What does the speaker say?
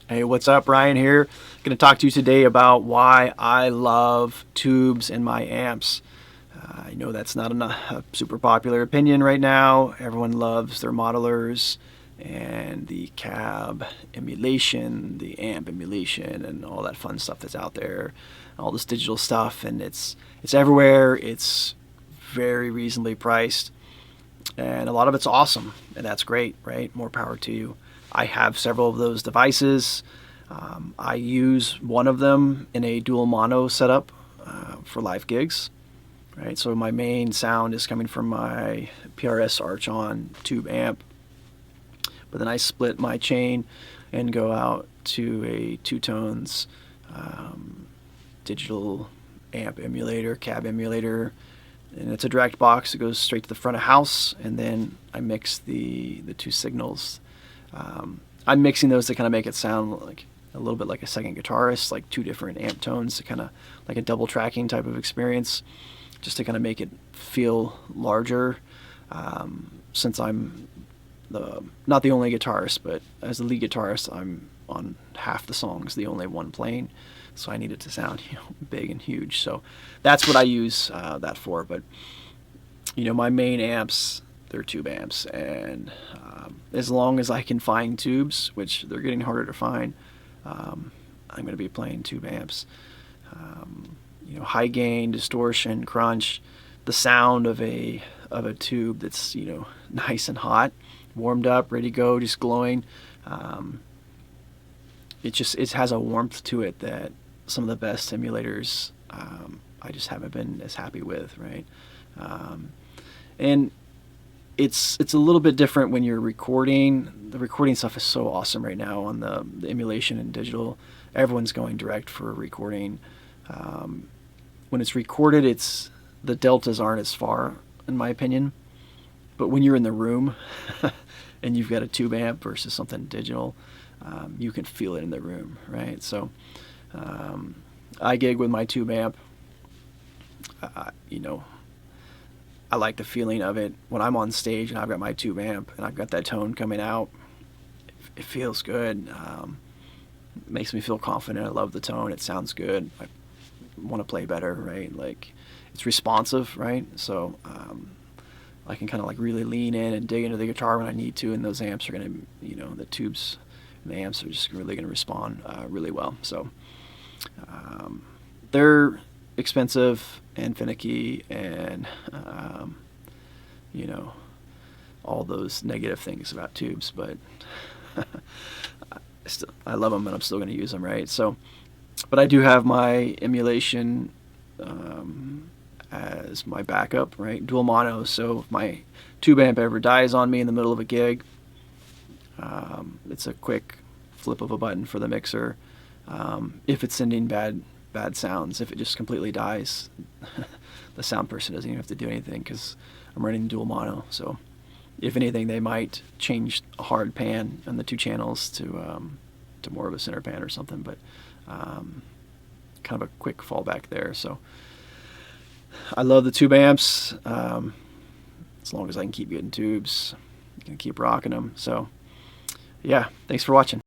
Hey, what's up? Ryan here. Going to talk to you today about why I love tubes in my amps. I know that's not a super popular opinion right now. Everyone loves their modelers and the cab emulation, the amp emulation, and all that fun stuff that's out there, all this digital stuff, and it's everywhere. It's very reasonably priced, and a lot of it's awesome, and that's great, right? More power to you. I have several of those devices. I use one of them in a dual mono setup for live gigs, right? So my main sound is coming from my PRS Archon tube amp, but then I split my chain and go out to a Two Tones digital amp emulator, cab emulator, and it's a direct box. It goes straight to the front of house, and then I mix the two signals. I'm mixing those to kind of make it sound like a little bit like a second guitarist, like two different amp tones, to kind of like a double tracking type of experience, just to kind of make it feel larger. Since I'm not the only guitarist, but as the lead guitarist, I'm on half the songs, the only one playing, so I need it to sound big and huge. So that's what I use that for. But my main amps, they're tube amps, and as long as I can find tubes, which they're getting harder to find, I'm going to be playing tube amps. High gain, distortion, crunch, the sound of a tube that's nice and hot, warmed up, ready to go, just glowing. It has a warmth to it that some of the best emulators I just haven't been as happy with, right? And it's a little bit different when you're recording. The recording stuff is so awesome right now on the emulation and digital. Everyone's going direct for recording. When it's recorded, the deltas aren't as far, in my opinion. But when you're in the room and you've got a tube amp versus something digital, you can feel it in the room, right? So I gig with my tube amp. I like the feeling of it when I'm on stage and I've got my tube amp and I've got that tone coming out. It feels good. It makes me feel confident. I love the tone. It sounds good. I want to play better, right? Like, it's responsive, right? So I can kind of like really lean in and dig into the guitar when I need to, and those amps are going to, the tubes and the amps are just really going to respond really well. So they're expensive and finicky, and all those negative things about tubes, but I love them, and I'm still going to use them, right? So, but I do have my emulation as my backup, right? Dual mono, so if my tube amp ever dies on me in the middle of a gig, it's a quick flip of a button for the mixer. If it's sending bad sounds, if it just completely dies, the sound person doesn't even have to do anything because I'm running dual mono. So if anything, they might change a hard pan on the two channels to more of a center pan or something, but kind of a quick fallback there. So I love the tube amps. As long as I can keep getting tubes, I'm gonna keep rocking them. So yeah, thanks for watching.